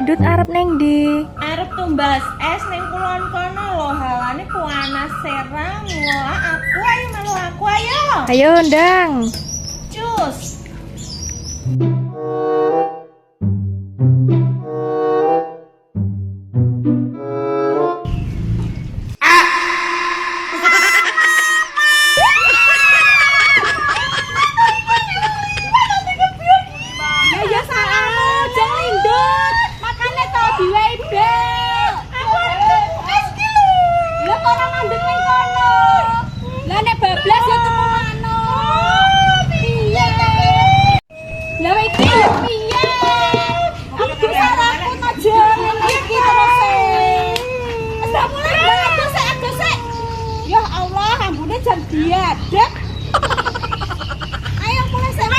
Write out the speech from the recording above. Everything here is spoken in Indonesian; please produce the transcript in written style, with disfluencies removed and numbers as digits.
Dut arep neng di. Arep tumbas es ning kulon kono lho, halane panas serang lho. Aku ayo melu aku ayo. Ayo ndang. Cus. Ya salah, jangan lindut. Makane to diwehi bel. Aku arep es ki lho. Lah kok ora mandeg ning kono. Lah nek bablas ya tuku mano. Piye? Lah iki lho piye? Aku saraku to jeneng iki terus. Wis mulai adus-adus. Ya Allah, ambune jan diadek. Ayo mulai sik.